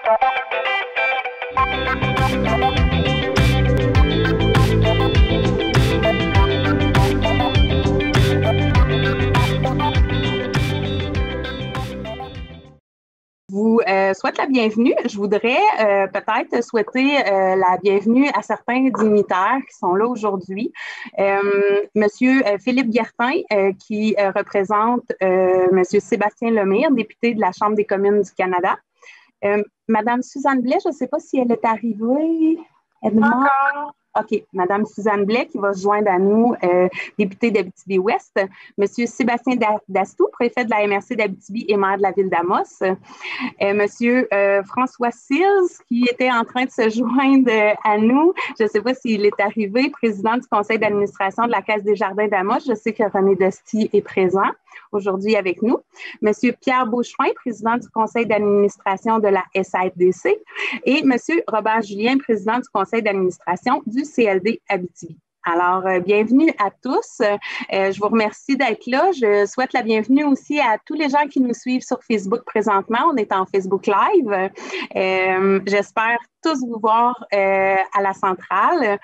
Vous souhaite la bienvenue. Je voudrais peut-être souhaiter la bienvenue à certains dignitaires qui sont là aujourd'hui. Monsieur Philippe Guertin, qui représente Monsieur Sébastien Lemire, député de la Chambre des communes du Canada. Madame Suzanne Blais, je ne sais pas si elle est arrivée. Encore. OK. Madame Suzanne Blais qui va se joindre à nous, députée d'Abitibi-Ouest. Monsieur Sébastien Dastou, préfet de la MRC d'Abitibi et maire de la ville d'Amos. Monsieur François Sills qui était en train de se joindre à nous. Je ne sais pas s'il est arrivé, président du conseil d'administration de la Caisse des Jardins d'Amos. Je sais que René Dosti est présent aujourd'hui avec nous. Monsieur Pierre Beauchemin, président du conseil d'administration de la SADC. Et Monsieur Robert Julien, président du conseil d'administration du CLD Abitibi. Alors, bienvenue à tous. Je vous remercie d'être là. Je souhaite la bienvenue aussi à tous les gens qui nous suivent sur Facebook présentement. On est en Facebook Live. J'espère tous vous voir à la centrale.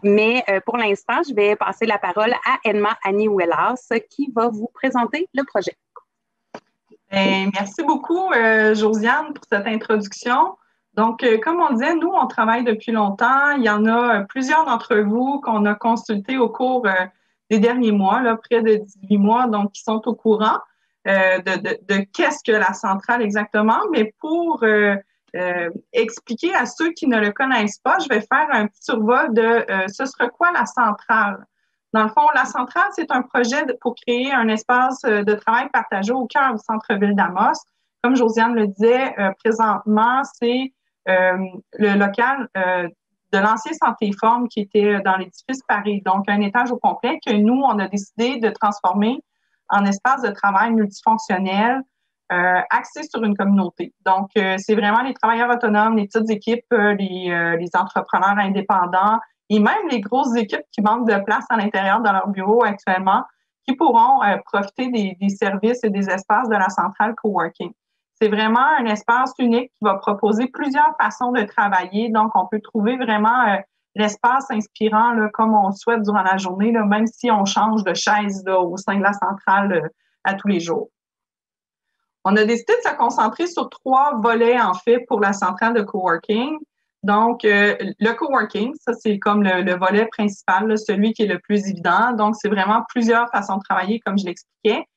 Mais pour l'instant, je vais passer la parole à Edma Annie-Wellas qui va vous présenter le projet. Merci beaucoup, Josiane, pour cette introduction. Donc, comme on disait, nous, on travaille depuis longtemps. Il y en a plusieurs d'entre vous qu'on a consultés au cours des derniers mois, là, près de 18 mois, donc qui sont au courant de qu'est-ce que la centrale exactement. Mais pour expliquer à ceux qui ne le connaissent pas, je vais faire un petit survol de ce serait quoi la centrale. Dans le fond, la centrale, c'est un projet pour créer un espace de travail partagé au cœur du centre-ville d'Amos. Comme Josiane le disait, présentement, c'est le local de l'ancien Santé Forme qui était dans l'édifice Paris, donc un étage au complet que nous, on a décidé de transformer en espace de travail multifonctionnel axé sur une communauté. Donc, c'est vraiment les travailleurs autonomes, les petites équipes, les entrepreneurs indépendants et même les grosses équipes qui manquent de place à l'intérieur de leur bureau actuellement qui pourront profiter des services et des espaces de la centrale coworking. C'est vraiment un espace unique qui va proposer plusieurs façons de travailler. Donc, on peut trouver vraiment l'espace inspirant là, comme on le souhaite durant la journée, là, même si on change de chaise là, au sein de la centrale à tous les jours. On a décidé de se concentrer sur 3 volets, en fait, pour la centrale de coworking. Donc, le coworking, ça, c'est comme le volet principal, là, celui qui est le plus évident. Donc, c'est vraiment plusieurs façons de travailler, comme je l'expliquais.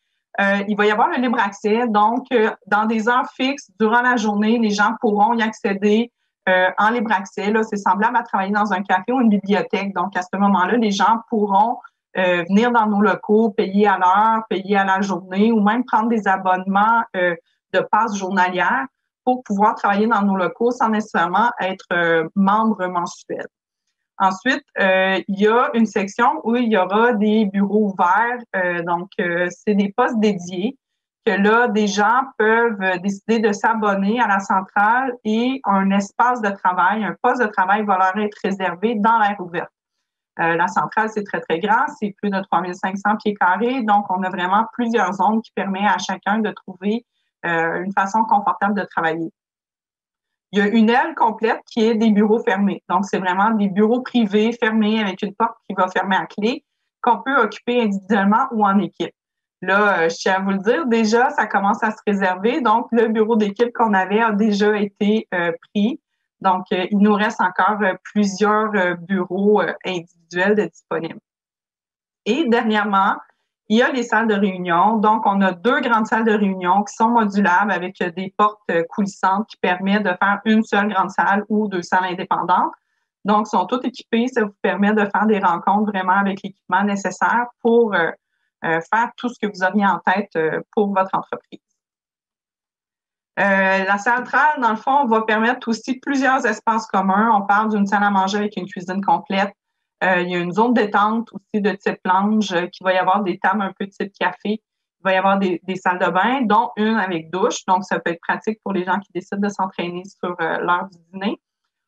Il va y avoir le libre accès. Donc, dans des heures fixes, durant la journée, les gens pourront y accéder en libre accès. Là, c'est semblable à travailler dans un café ou une bibliothèque. Donc, à ce moment-là, les gens pourront venir dans nos locaux, payer à l'heure, payer à la journée ou même prendre des abonnements de passe journalière pour pouvoir travailler dans nos locaux sans nécessairement être membre mensuel. Ensuite, il y a une section où il y aura des bureaux ouverts. Donc, c'est des postes dédiés que là, des gens peuvent décider de s'abonner à la centrale et un espace de travail, un poste de travail va leur être réservé dans l'aire ouverte. La centrale, c'est très, très grand. C'est plus de 3500 pieds carrés. Donc, on a vraiment plusieurs zones qui permettent à chacun de trouver une façon confortable de travailler. Il y a une aile complète qui est des bureaux fermés. Donc, c'est vraiment des bureaux privés fermés avec une porte qui va fermer à clé qu'on peut occuper individuellement ou en équipe. Là, je tiens à vous le dire, déjà, ça commence à se réserver. Donc, le bureau d'équipe qu'on avait a déjà été pris. Donc, il nous reste encore plusieurs bureaux individuels de disponibles. Et dernièrement, il y a les salles de réunion. Donc, on a 2 grandes salles de réunion qui sont modulables avec des portes coulissantes qui permettent de faire une seule grande salle ou 2 salles indépendantes. Donc, sont toutes équipées. Ça vous permet de faire des rencontres vraiment avec l'équipement nécessaire pour faire tout ce que vous auriez en tête pour votre entreprise. La centrale, dans le fond, va permettre aussi plusieurs espaces communs. On parle d'une salle à manger avec une cuisine complète. Il y a une zone détente aussi de type lounge qui va y avoir des tables un peu type café. Il va y avoir des salles de bain, dont une avec douche. Donc, ça peut être pratique pour les gens qui décident de s'entraîner sur l'heure du dîner.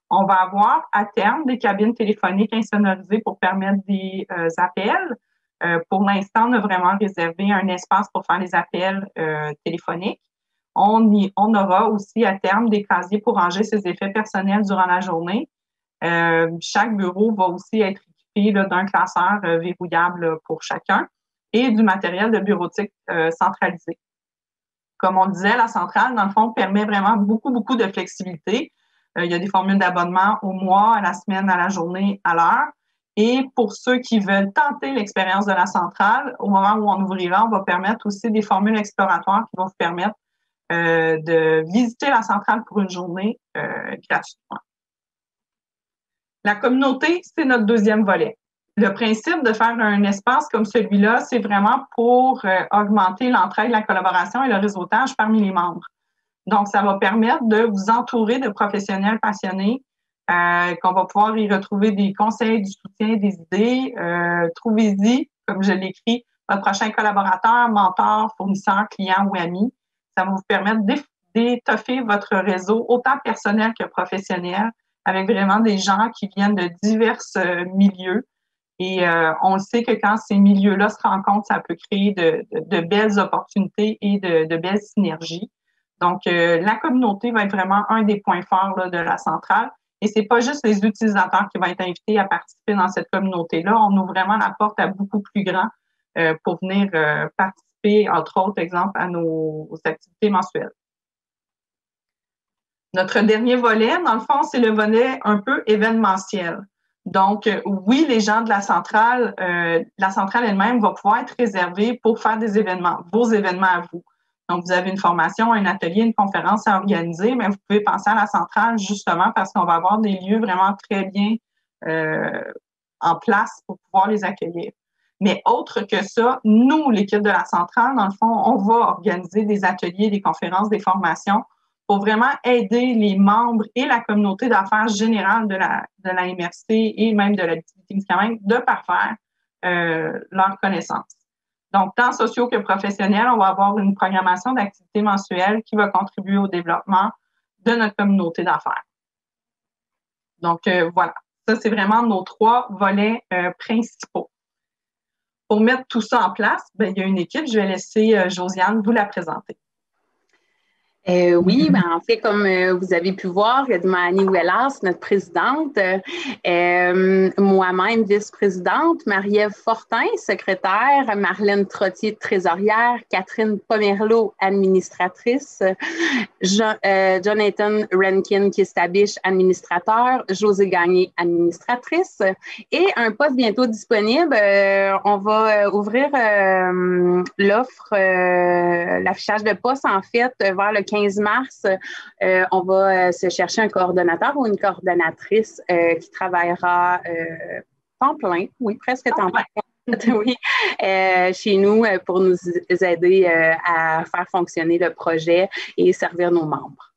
On va avoir à terme des cabines téléphoniques insonorisées pour permettre des appels. Pour l'instant, on a vraiment réservé un espace pour faire les appels téléphoniques. on aura aussi à terme des casiers pour ranger ses effets personnels durant la journée. Chaque bureau va aussi être équipé d'un classeur verrouillable pour chacun et du matériel de bureautique centralisé. Comme on disait, la centrale, dans le fond, permet vraiment beaucoup, beaucoup de flexibilité. Il y a des formules d'abonnement au mois, à la semaine, à la journée, à l'heure. Et pour ceux qui veulent tenter l'expérience de la centrale, au moment où on ouvrira, on va permettre aussi des formules exploratoires qui vont vous permettre de visiter la centrale pour une journée gratuitement. La communauté, c'est notre deuxième volet. Le principe de faire un espace comme celui-là, c'est vraiment pour augmenter l'entraide, la collaboration et le réseautage parmi les membres. Donc, ça va permettre de vous entourer de professionnels passionnés, qu'on va pouvoir y retrouver des conseils, du soutien, des idées. Trouvez-y, comme je l'écris, votre prochain collaborateur, mentor, fournisseur, client ou ami. Ça va vous permettre d'étoffer votre réseau, autant personnel que professionnel, avec vraiment des gens qui viennent de divers milieux. Et on le sait que quand ces milieux-là se rencontrent, ça peut créer de belles opportunités et de belles synergies. Donc, la communauté va être vraiment un des points forts là, de la centrale. Et c'est pas juste les utilisateurs qui vont être invités à participer dans cette communauté-là. On ouvre vraiment la porte à beaucoup plus grand pour venir participer, entre autres, exemple, à nos activités mensuelles. Notre dernier volet, dans le fond, c'est le volet un peu événementiel. Donc, oui, les gens de la centrale elle-même va pouvoir être réservée pour faire des événements, vos événements à vous. Donc, vous avez une formation, un atelier, une conférence à organiser, mais vous pouvez penser à la centrale justement parce qu'on va avoir des lieux vraiment très bien en place pour pouvoir les accueillir. Mais autre que ça, nous, l'équipe de la centrale, dans le fond, on va organiser des ateliers, des conférences, des formations pour vraiment aider les membres et la communauté d'affaires générale de la MRC et même de l'Abitibi-Témiscamingue de parfaire leurs connaissances. Donc, tant sociaux que professionnels, on va avoir une programmation d'activités mensuelles qui va contribuer au développement de notre communauté d'affaires. Donc, voilà. Ça, c'est vraiment nos 3 volets principaux. Pour mettre tout ça en place, il y a une équipe. Je vais laisser Josiane vous la présenter. Oui, en fait, comme vous avez pu voir, il y a Mani Ouellas, notre présidente, moi-même vice-présidente, Marie-Ève Fortin, secrétaire, Marlène Trottier, trésorière, Catherine Pomerleau, administratrice, Jonathan Rankin, qui est Stabiche, administrateur, José Gagné, administratrice, et un poste bientôt disponible. On va ouvrir l'offre, l'affichage de poste, en fait, vers le 15 mars, on va se chercher un coordonnateur ou une coordonnatrice qui travaillera temps plein, oui, presque temps plein. Oui, chez nous pour nous aider à faire fonctionner le projet et servir nos membres.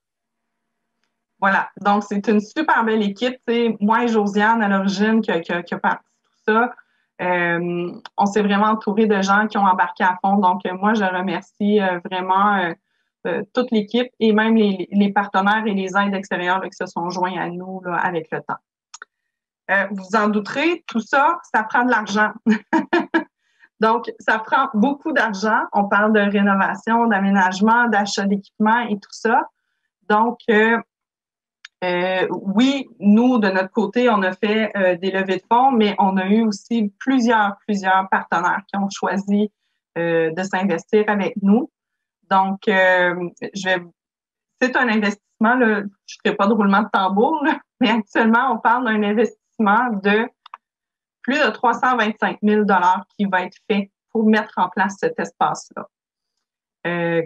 Voilà, donc c'est une super belle équipe. T'sais, moi et Josiane, à l'origine, qui a parti tout ça, on s'est vraiment entouré de gens qui ont embarqué à fond. Donc, moi, je remercie vraiment toute l'équipe et même les partenaires et les aides extérieures là, qui se sont joints à nous là, avec le temps. Vous en douterez, tout ça, ça prend de l'argent. Donc, ça prend beaucoup d'argent. On parle de rénovation, d'aménagement, d'achat d'équipement et tout ça. Donc, oui, nous, de notre côté, on a fait des levées de fonds, mais on a eu aussi plusieurs partenaires qui ont choisi de s'investir avec nous. Donc, c'est un investissement, là, je ne ferai pas de roulement de tambour, là, mais actuellement, on parle d'un investissement de plus de 325 000 $ qui va être fait pour mettre en place cet espace-là.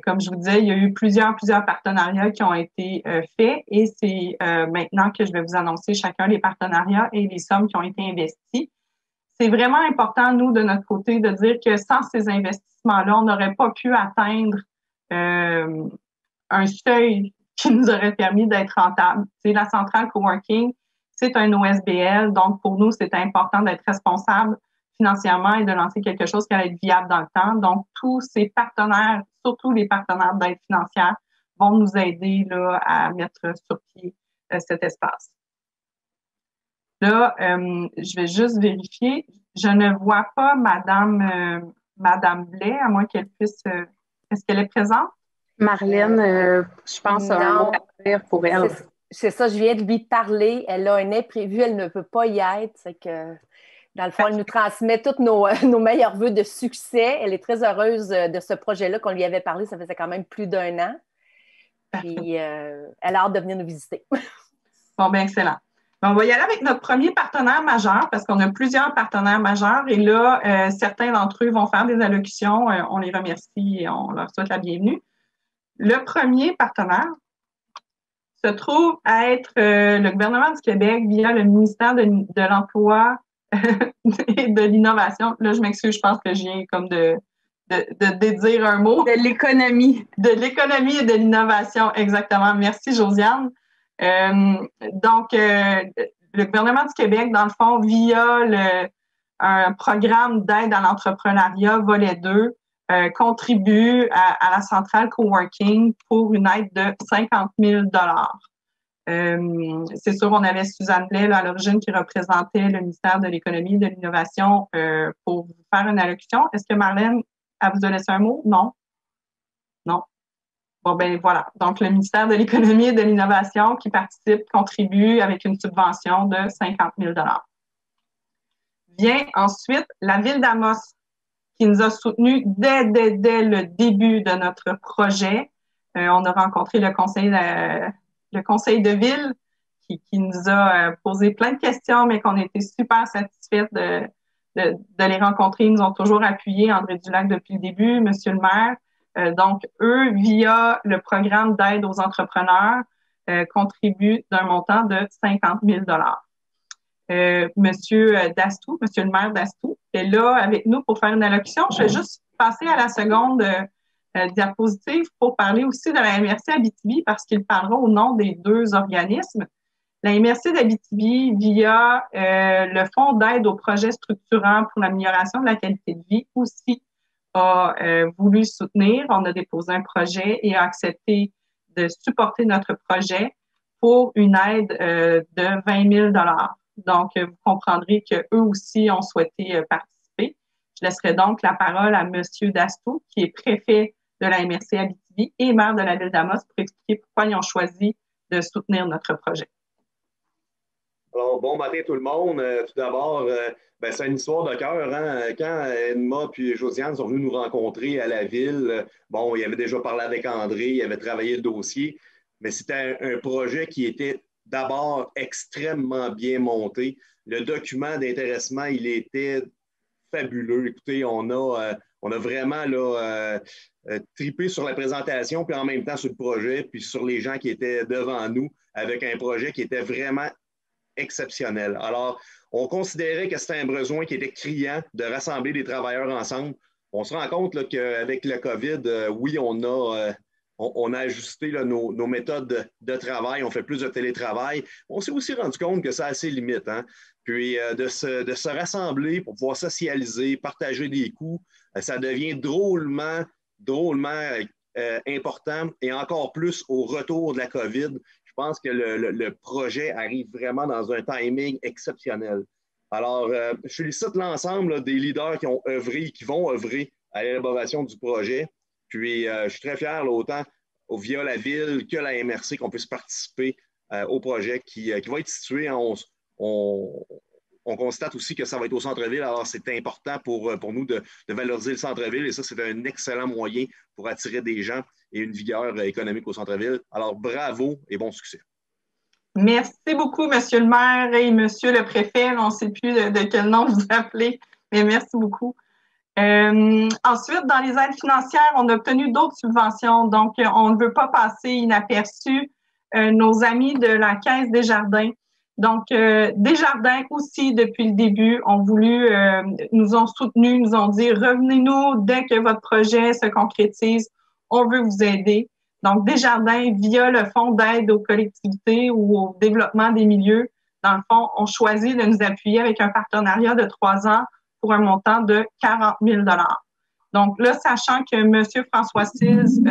Comme je vous disais, il y a eu plusieurs partenariats qui ont été faits et c'est maintenant que je vais vous annoncer chacun des partenariats et les sommes qui ont été investies. C'est vraiment important, nous, de notre côté, de dire que sans ces investissements-là, on n'aurait pas pu atteindre un seuil qui nous aurait permis d'être rentable. C'est la centrale coworking, c'est un OSBL, donc pour nous, c'est important d'être responsable financièrement et de lancer quelque chose qui va être viable dans le temps. Donc, tous ces partenaires, surtout les partenaires d'aide financière, vont nous aider là, à mettre sur pied cet espace. Là, je vais juste vérifier. Je ne vois pas Madame Blais, à moins qu'elle puisse... est-ce qu'elle est présente? Marlène, je pense à un mot Non, à dire pour elle. c'est ça, je viens de lui parler. Elle a un imprévu, elle ne peut pas y être. C'est que, dans le fond, elle nous transmet tous nos meilleurs vœux de succès. Elle est très heureuse de ce projet-là qu'on lui avait parlé. Ça faisait quand même plus d'un an. Puis, elle a hâte de venir nous visiter. Bon, bien, excellent. On va y aller avec notre premier partenaire majeur parce qu'on a plusieurs partenaires majeurs et là, certains d'entre eux vont faire des allocutions. On les remercie et on leur souhaite la bienvenue. Le premier partenaire se trouve à être le gouvernement du Québec via le ministère de l'Emploi et de l'Innovation. Là, je m'excuse, je pense que je viens comme de dédire un mot. De l'économie. De l'économie et de l'innovation, exactement. Merci, Josiane. Donc, le gouvernement du Québec, dans le fond, via un programme d'aide à l'entrepreneuriat, volet 2, contribue à la centrale coworking pour une aide de 50 000 c'est sûr, on avait Suzanne Blais là, à l'origine qui représentait le ministère de l'Économie et de l'Innovation pour vous faire une allocution. Est-ce que Marlène, elle vous a laissé un mot? Non? Non? Bon, ben voilà. Donc, le ministère de l'Économie et de l'Innovation qui participe, contribue avec une subvention de 50 000 Vient ensuite la Ville d'Amos qui nous a soutenus dès le début de notre projet. On a rencontré le conseil de ville qui nous a posé plein de questions, mais qu'on était super satisfaits de les rencontrer. Ils nous ont toujours appuyés, André Dulac, depuis le début, Monsieur le maire. Donc, eux, via le programme d'aide aux entrepreneurs, contribuent d'un montant de 50 000 Monsieur Dastou, Monsieur le maire Dastou, est là avec nous pour faire une allocution. Je vais juste passer à la seconde diapositive pour parler aussi de la MRC Abitibi parce qu'il parlera au nom des deux organismes. La MRC d'Abitibi, via le Fonds d'aide aux projets structurants pour l'amélioration de la qualité de vie, aussi a voulu soutenir. On a déposé un projet et a accepté de supporter notre projet pour une aide de 20 000 Donc, vous comprendrez qu'eux aussi ont souhaité participer. Je laisserai donc la parole à M. Dastou, qui est préfet de la MRC Abitibi et maire de la ville d'Amos, pour expliquer pourquoi ils ont choisi de soutenir notre projet. Alors, bon matin tout le monde. Tout d'abord, c'est une histoire de cœur. Hein? Quand Edma puis Josiane sont venus nous rencontrer à la ville, bon, ils avaient déjà parlé avec André, ils avaient travaillé le dossier, mais c'était un projet qui était d'abord extrêmement bien monté. Le document d'intéressement, il était fabuleux. Écoutez, on a vraiment là, tripé sur la présentation, puis en même temps sur le projet, puis sur les gens qui étaient devant nous, avec un projet qui était vraiment exceptionnel. Alors, on considérait que c'était un besoin qui était criant de rassembler des travailleurs ensemble. On se rend compte qu'avec le COVID, oui, on a ajusté là, nos méthodes de travail, on fait plus de télétravail. On s'est aussi rendu compte que ça a ses limites. Hein? Puis de se rassembler pour pouvoir socialiser, partager des coûts, ça devient drôlement important et encore plus au retour de la COVID. Je pense que le projet arrive vraiment dans un timing exceptionnel. Alors, je félicite l'ensemble des leaders qui ont œuvré, qui vont œuvrer à l'élaboration du projet. Puis, je suis très fier, là, autant via la ville que la MRC, qu'on puisse participer au projet qui va être situé. On constate aussi que ça va être au centre-ville. Alors, c'est important pour nous de valoriser le centre-ville. Et ça, c'est un excellent moyen pour attirer des gens et une vigueur économique au centre-ville. Alors, bravo et bon succès. Merci beaucoup, Monsieur le maire et Monsieur le préfet. On ne sait plus de quel nom vous appelez, mais merci beaucoup. Ensuite, dans les aides financières, on a obtenu d'autres subventions. Donc, on ne veut pas passer inaperçu nos amis de la Caisse Desjardins. Donc, Desjardins aussi, depuis le début, nous ont soutenus, nous ont dit « Revenez-nous dès que votre projet se concrétise, on veut vous aider ». Donc, Desjardins, via le Fonds d'aide aux collectivités ou au développement des milieux, dans le fond, ont choisi de nous appuyer avec un partenariat de 3 ans pour un montant de 40 000 Donc là, sachant que M. François Cils,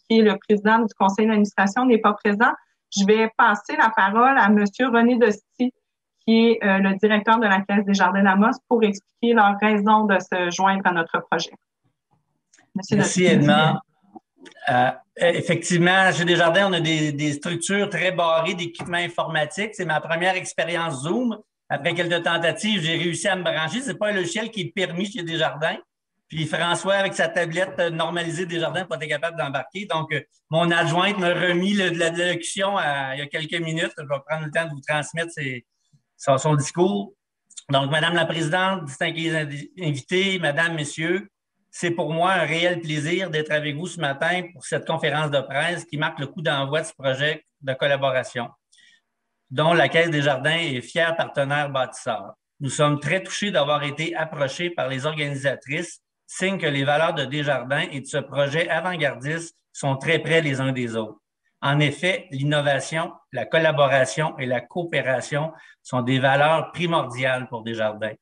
qui est le président du conseil d'administration, n'est pas présent, je vais passer la parole à M. René Dosti, qui est le directeur de la Caisse Desjardins d'Amos, pour expliquer leurs raisons de se joindre à notre projet. Merci, Edma. Effectivement, chez Desjardins, on a des structures très barrées d'équipements informatiques. C'est ma première expérience Zoom. Après quelques tentatives, j'ai réussi à me brancher. C'est pas un logiciel qui est permis chez Desjardins. Puis François, avec sa tablette normalisée Desjardins, n'a pas été capable d'embarquer. Donc, mon adjointe m'a remis la locution il y a quelques minutes. Je vais prendre le temps de vous transmettre son discours. Donc, Madame la Présidente, distingués invités, Madame, Messieurs, c'est pour moi un réel plaisir d'être avec vous ce matin pour cette conférence de presse qui marque le coup d'envoi de ce projet de collaboration, dont la Caisse des Jardins est fier partenaire bâtisseur. Nous sommes très touchés d'avoir été approchés par les organisatrices, signe que les valeurs de Desjardins et de ce projet avant-gardiste sont très près les uns des autres. En effet, l'innovation, la collaboration et la coopération sont des valeurs primordiales pour Desjardins.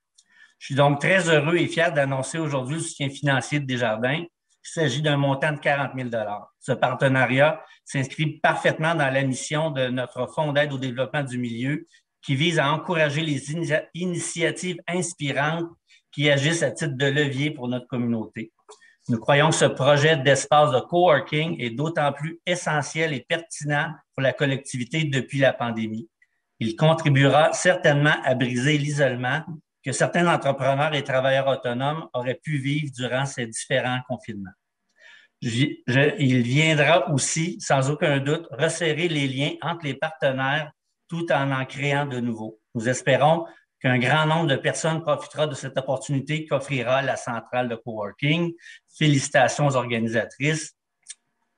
Je suis donc très heureux et fier d'annoncer aujourd'hui le soutien financier de Desjardins. Il s'agit d'un montant de 40 000 $. Ce partenariat s'inscrit parfaitement dans la mission de notre Fonds d'aide au développement du milieu qui vise à encourager les initiatives inspirantes qui agissent à titre de levier pour notre communauté. Nous croyons que ce projet d'espace de coworking est d'autant plus essentiel et pertinent pour la collectivité depuis la pandémie. Il contribuera certainement à briser l'isolement que certains entrepreneurs et travailleurs autonomes auraient pu vivre durant ces différents confinements. Il viendra aussi, sans aucun doute, resserrer les liens entre les partenaires tout en créant de nouveaux. Nous espérons qu'un grand nombre de personnes profitera de cette opportunité qu'offrira la centrale de coworking. Félicitations aux organisatrices.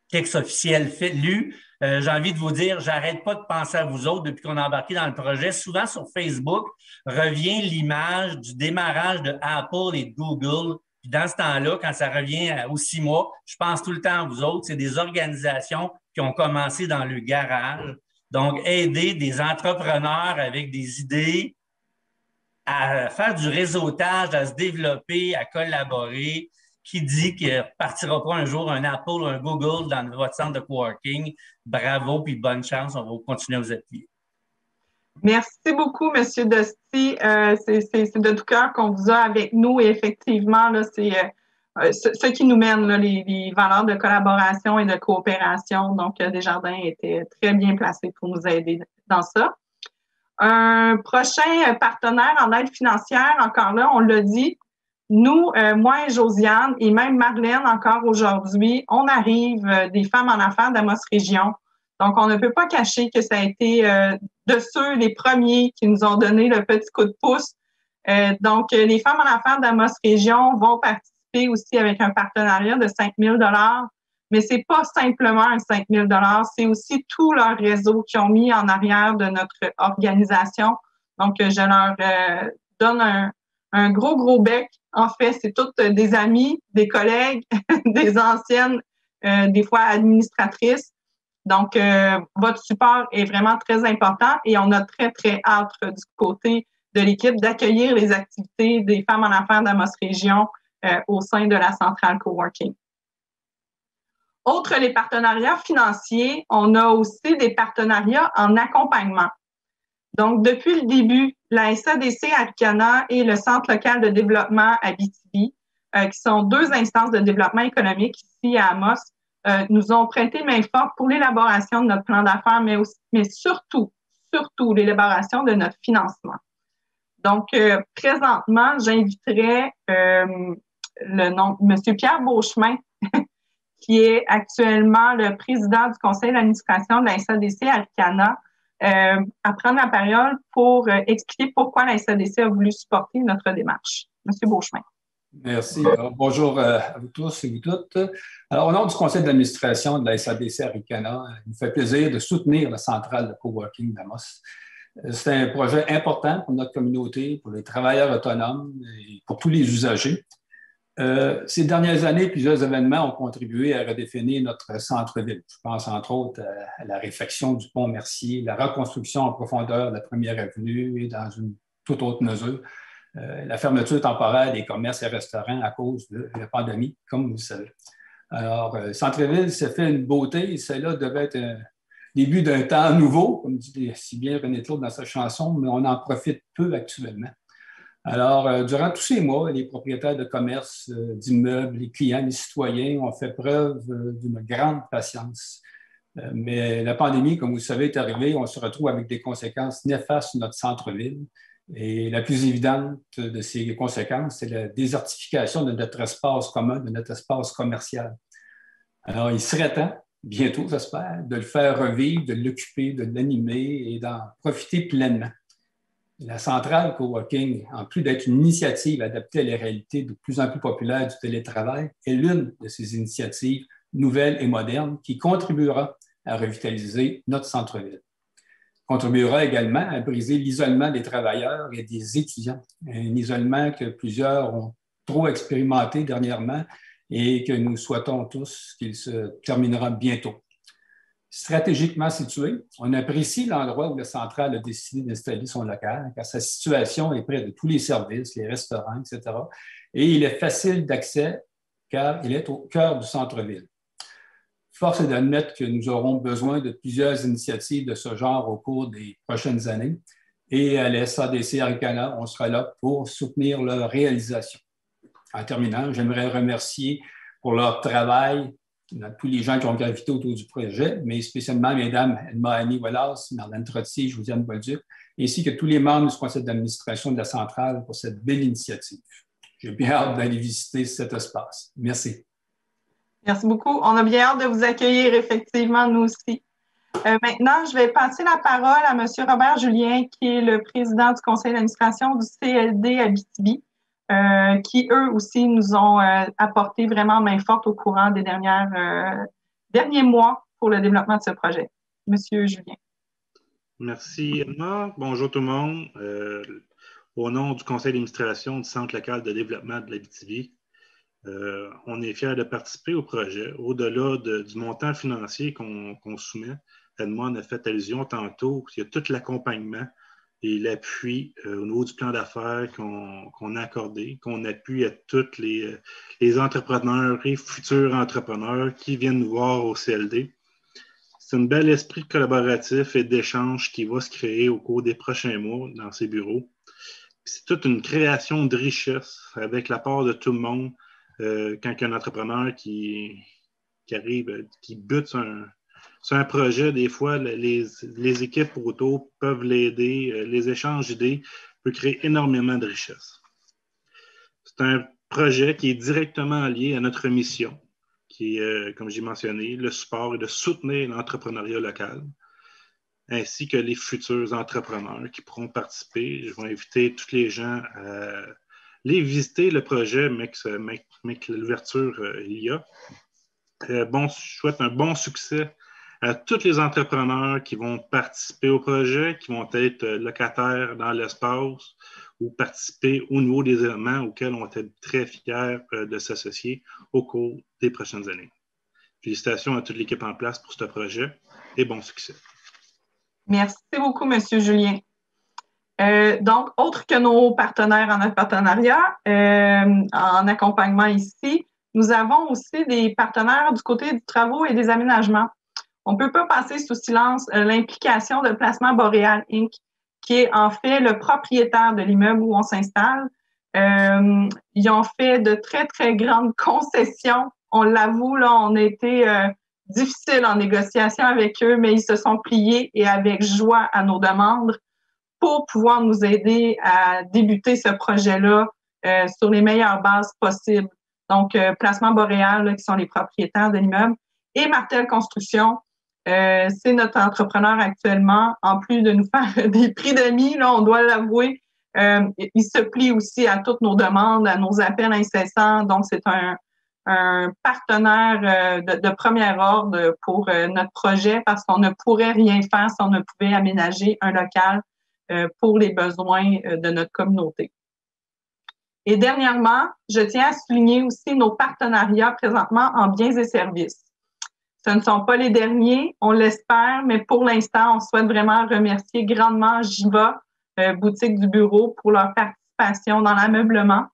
Texte officiel lu. J'ai envie de vous dire, j'arrête pas de penser à vous autres depuis qu'on a embarqué dans le projet. Souvent sur Facebook revient l'image du démarrage de Apple et de Google. Puis dans ce temps-là, quand ça revient aux 6 mois, je pense tout le temps à vous autres. C'est des organisations qui ont commencé dans le garage. Donc, aider des entrepreneurs avec des idées à faire du réseautage, à se développer, à collaborer. Qui dit qu'il ne partira pas un jour un Apple ou un Google dans votre centre de coworking? Bravo, puis bonne chance. On va continuer à vous appuyer. Merci beaucoup, M. Dosti. C'est de tout cœur qu'on vous a avec nous et effectivement, là, c'est ce qui nous mène, là, les valeurs de collaboration et de coopération. Donc, Desjardins était très bien placé pour nous aider dans ça. Un prochain partenaire en aide financière, encore là, on l'a dit, nous, moi et Josiane, et même Marlène encore aujourd'hui, on arrive des femmes en affaires d'Amos Région. Donc, on ne peut pas cacher que ça a été de ceux, les premiers qui nous ont donné le petit coup de pouce. Donc, les femmes en affaires d'Amos Région vont participer aussi avec un partenariat de 5 000 $. Mais c'est pas simplement un 5 000 $, c'est aussi tout leur réseau qui ont mis en arrière de notre organisation. Donc, je leur donne un gros bec. En fait, c'est toutes des amis, des collègues, des anciennes, des fois administratrices. Donc, votre support est vraiment très important et on a très hâte du côté de l'équipe d'accueillir les activités des femmes en affaires d'Amos Région au sein de la centrale coworking. Outre les partenariats financiers, on a aussi des partenariats en accompagnement. Donc, depuis le début, la SADC Arcana et le Centre local de développement Abitibi, qui sont 2 instances de développement économique ici à Amos, nous ont prêté main forte pour l'élaboration de notre plan d'affaires, mais surtout l'élaboration de notre financement. Donc, présentement, j'inviterai M. Pierre Beauchemin, qui est actuellement le président du conseil d'administration de la SADC Arcana, à prendre la parole pour expliquer pourquoi la SADC a voulu supporter notre démarche. Monsieur Beauchemin. Merci. Alors, bonjour à vous tous et vous toutes. Alors, au nom du conseil d'administration de la SADC Arcana, il nous fait plaisir de soutenir la centrale de coworking d'Amos. C'est un projet important pour notre communauté, pour les travailleurs autonomes et pour tous les usagers. Ces dernières années, plusieurs événements ont contribué à redéfinir notre centre-ville. Je pense entre autres à la réfection du pont Mercier, la reconstruction en profondeur de la première avenue et dans une toute autre mesure, la fermeture temporaire des commerces et restaurants à cause de la pandémie, comme vous le savez. Alors, centre-ville s'est fait une beauté et cela devait être un début d'un temps nouveau, comme dit si bien René Claude dans sa chanson, mais on en profite peu actuellement. Alors, durant tous ces mois, les propriétaires de commerces, d'immeubles, les clients, les citoyens ont fait preuve d'une grande patience. Mais la pandémie, comme vous le savez, est arrivée. On se retrouve avec des conséquences néfastes sur notre centre-ville. Et la plus évidente de ces conséquences, c'est la désertification de notre espace commun, de notre espace commercial. Alors, il serait temps, bientôt, j'espère, de le faire revivre, de l'occuper, de l'animer et d'en profiter pleinement. La centrale coworking, en plus d'être une initiative adaptée à la réalité de plus en plus populaire du télétravail, est l'une de ces initiatives nouvelles et modernes qui contribuera à revitaliser notre centre-ville. Contribuera également à briser l'isolement des travailleurs et des étudiants, un isolement que plusieurs ont trop expérimenté dernièrement et que nous souhaitons tous qu'il se terminera bientôt. Stratégiquement situé, on apprécie l'endroit où la centrale a décidé d'installer son local, car sa situation est près de tous les services, les restaurants, etc. Et il est facile d'accès, car il est au cœur du centre-ville. Force est d'admettre que nous aurons besoin de plusieurs initiatives de ce genre au cours des prochaines années. Et à la SADC Arikana, on sera là pour soutenir leur réalisation. En terminant, j'aimerais remercier pour leur travail tous les gens qui ont gravité autour du projet, mais spécialement mesdames Edma Annie Wallace, Marlène Trottier, Josiane Bolduc, ainsi que tous les membres du conseil d'administration de la centrale pour cette belle initiative. J'ai bien hâte d'aller visiter cet espace. Merci. Merci beaucoup. On a bien hâte de vous accueillir, effectivement, nous aussi. Maintenant, je vais passer la parole à M. Robert Julien, qui est le président du conseil d'administration du CLD Abitibi, qui, eux aussi, nous ont apporté vraiment main forte au courant des derniers mois pour le développement de ce projet. M. Julien. Merci, Emma. Bonjour tout le monde. Au nom du conseil d'administration du Centre local de développement de l'Abitibi, on est fiers de participer au projet. Au-delà du montant financier qu'on soumet, Edma en a fait allusion tantôt, il y a tout l'accompagnement et l'appui au niveau du plan d'affaires qu'on a accordé, qu'on appuie à tous les entrepreneurs et futurs entrepreneurs qui viennent nous voir au CLD. C'est un bel esprit collaboratif et d'échange qui va se créer au cours des prochains mois dans ces bureaux. C'est toute une création de richesse avec la part de tout le monde. Quand il y a un entrepreneur qui arrive, qui bute sur un projet, des fois, les équipes autour peuvent l'aider. Les échanges d'idées peuvent créer énormément de richesse. C'est un projet qui est directement lié à notre mission, qui est, comme j'ai mentionné, le support et de soutenir l'entrepreneuriat local, ainsi que les futurs entrepreneurs qui pourront participer. Je vais inviter tous les gens à les visiter, le projet, mais que l'ouverture il y a. Je souhaite un bon succès à tous les entrepreneurs qui vont participer au projet, qui vont être locataires dans l'espace ou participer au niveau des éléments auxquels on est très fiers de s'associer au cours des prochaines années. Félicitations à toute l'équipe en place pour ce projet et bon succès. Merci beaucoup, M. Julien. Donc, autre que nos partenaires en notre partenariat, en accompagnement ici, nous avons aussi des partenaires du côté des travaux et des aménagements. On ne peut pas passer sous silence l'implication de Placement Boréal Inc., qui est en fait le propriétaire de l'immeuble où on s'installe. Ils ont fait de très, très grandes concessions. On l'avoue, là, on a été difficile en négociation avec eux, mais ils se sont pliés et avec joie à nos demandes pour pouvoir nous aider à débuter ce projet-là sur les meilleures bases possibles. Donc, Placement Boréal, là, qui sont les propriétaires de l'immeuble, et Martel Construction, c'est notre entrepreneur actuellement. En plus de nous faire des prix d'amis, là, on doit l'avouer, il se plie aussi à toutes nos demandes, à nos appels incessants. Donc, c'est un partenaire de premier ordre pour notre projet parce qu'on ne pourrait rien faire si on ne pouvait aménager un local pour les besoins de notre communauté. Et dernièrement, je tiens à souligner aussi nos partenariats présentement en biens et services. Ce ne sont pas les derniers, on l'espère, mais pour l'instant, on souhaite vraiment remercier grandement Jiva, boutique du bureau, pour leur participation dans l'ameublement.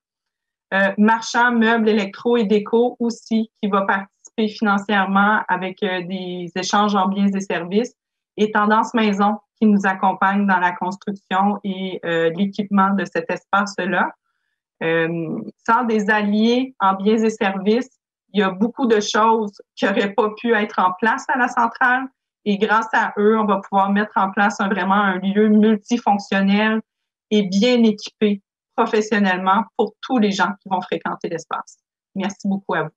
Marchand, meubles, électro et déco aussi, qui va participer financièrement avec des échanges en biens et services. Et Tendance Maison, qui nous accompagnent dans la construction et l'équipement de cet espace-là. Sans des alliés en biens et services, il y a beaucoup de choses qui n'auraient pas pu être en place à la centrale. Et grâce à eux, on va pouvoir mettre en place vraiment un lieu multifonctionnel et bien équipé professionnellement pour tous les gens qui vont fréquenter l'espace. Merci beaucoup à vous.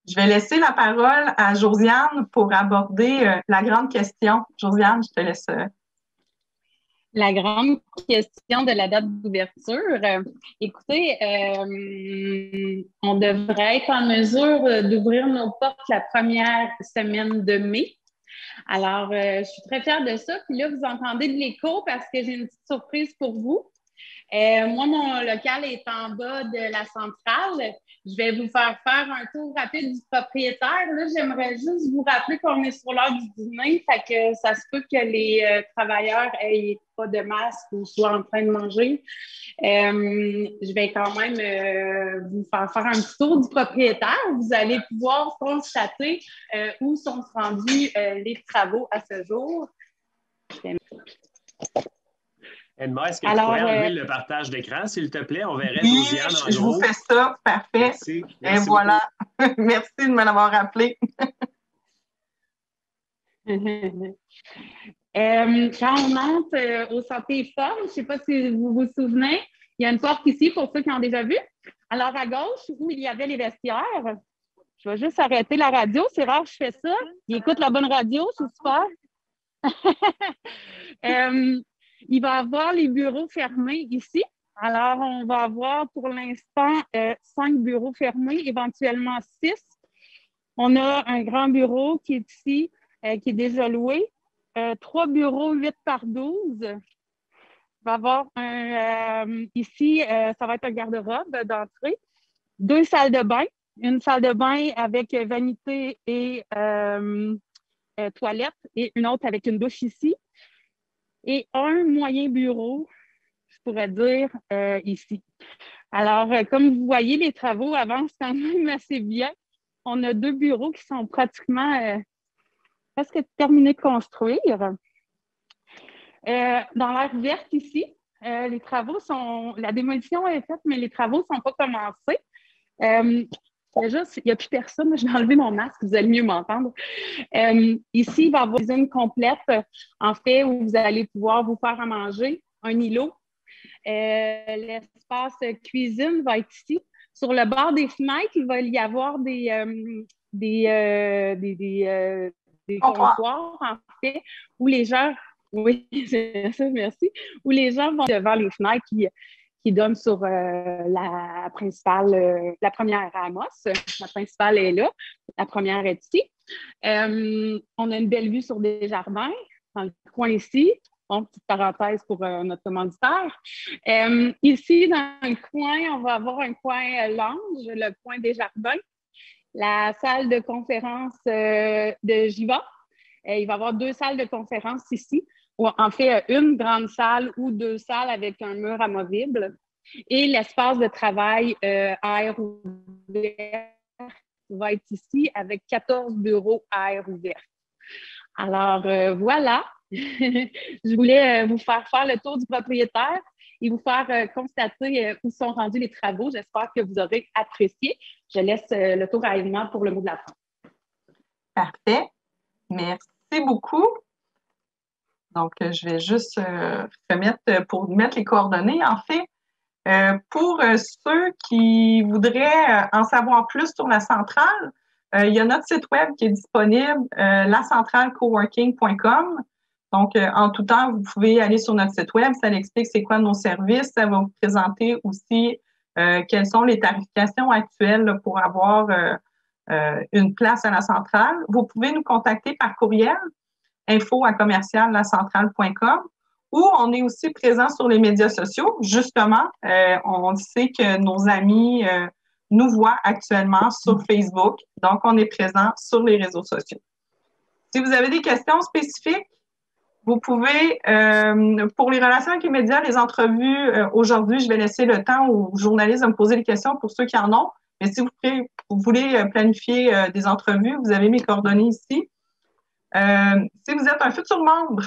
Je vais laisser la parole à Josiane pour aborder la grande question. Josiane, je te laisse. La grande question de la date d'ouverture. Écoutez, on devrait être en mesure d'ouvrir nos portes la première semaine de mai. Alors, je suis très fière de ça. Puis là, vous entendez de l'écho parce que j'ai une petite surprise pour vous. Moi, mon local est en bas de la centrale. Je vais vous faire un tour rapide du propriétaire. Là, j'aimerais juste vous rappeler qu'on est sur l'heure du dîner, fait que ça se peut que les travailleurs aient pas de masque ou soient en train de manger. Je vais quand même vous faire un petit tour du propriétaire. Vous allez pouvoir constater où sont rendus les travaux à ce jour. Edma, est-ce que tu pourrais enlever le partage d'écran, s'il te plaît? On verrait Josiane en je gros. vous fais ça. Parfait. Merci. Et voilà. Merci de me l'avoir rappelé. Quand on monte au Santé et Forme, je ne sais pas si vous vous souvenez, il y a une porte ici pour ceux qui ont déjà vu. Alors, à gauche, où il y avait les vestiaires, je vais juste arrêter la radio. C'est rare que je fais ça. Il écoute la bonne radio, c'est super. Il va y avoir les bureaux fermés ici. Alors, on va avoir pour l'instant 5 bureaux fermés, éventuellement 6. On a un grand bureau qui est ici, qui est déjà loué. 3 bureaux 8 par 12. Il va y avoir ici, ça va être un garde-robe d'entrée. 2 salles de bain. Une salle de bain avec vanité et toilette et une autre avec une douche ici. Et un moyen bureau, je pourrais dire, ici. Alors, comme vous voyez, les travaux avancent quand même assez bien. On a 2 bureaux qui sont pratiquement presque terminés de construire. Dans l'aire verte ici, les travaux sont... La démolition est faite, mais les travaux ne sont pas commencés. Déjà, il n'y a plus personne. Je vais enlever mon masque, vous allez mieux m'entendre. Ici, il va y avoir une cuisine complète, en fait, où vous allez pouvoir vous faire à manger, un îlot. L'espace cuisine va être ici. Sur le bord des fenêtres, il va y avoir des comptoirs, en fait, où les gens... Oui, c'est ça, merci. Où les gens vont devant les fenêtres qui donne sur la principale, la première à Amos. La principale est là, la première est ici. On a une belle vue sur des jardins, dans le coin ici. Bon, petite parenthèse pour notre commanditaire. Ici, dans le coin, on va avoir un coin lounge, le coin des jardins. La salle de conférence de Jiva. Il va y avoir 2 salles de conférence ici. En fait, une grande salle ou 2 salles avec un mur amovible. Et l'espace de travail à air ouvert va être ici avec 14 bureaux à air ouvert. Alors, voilà. Je voulais vous faire le tour du propriétaire et vous faire constater où sont rendus les travaux. J'espère que vous aurez apprécié. Je laisse le tour à Edma pour le mot de la fin. Parfait. Merci beaucoup. Donc, je vais juste pour mettre les coordonnées. En fait, pour ceux qui voudraient en savoir plus sur la centrale, il y a notre site web qui est disponible, lacentralecoworking.com. Donc, en tout temps, vous pouvez aller sur notre site web. Ça explique c'est quoi nos services. Ça va vous présenter aussi quelles sont les tarifications actuelles là, pour avoir une place à la centrale. Vous pouvez nous contacter par courriel info@commerciallacentrale.com ou on est aussi présent sur les médias sociaux. Justement, on sait que nos amis nous voient actuellement sur Facebook. Donc, on est présent sur les réseaux sociaux. Si vous avez des questions spécifiques, vous pouvez, pour les relations avec les médias, les entrevues, aujourd'hui, je vais laisser le temps aux journalistes de me poser des questions pour ceux qui en ont. Mais si vous voulez planifier des entrevues, vous avez mes coordonnées ici. Si vous êtes un futur membre,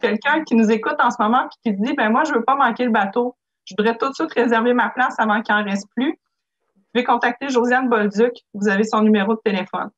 quelqu'un qui nous écoute en ce moment et qui se dit, ben moi, je ne veux pas manquer le bateau, je voudrais tout de suite réserver ma place avant qu'il n'en reste plus, vous pouvez contacter Josiane Bolduc, vous avez son numéro de téléphone.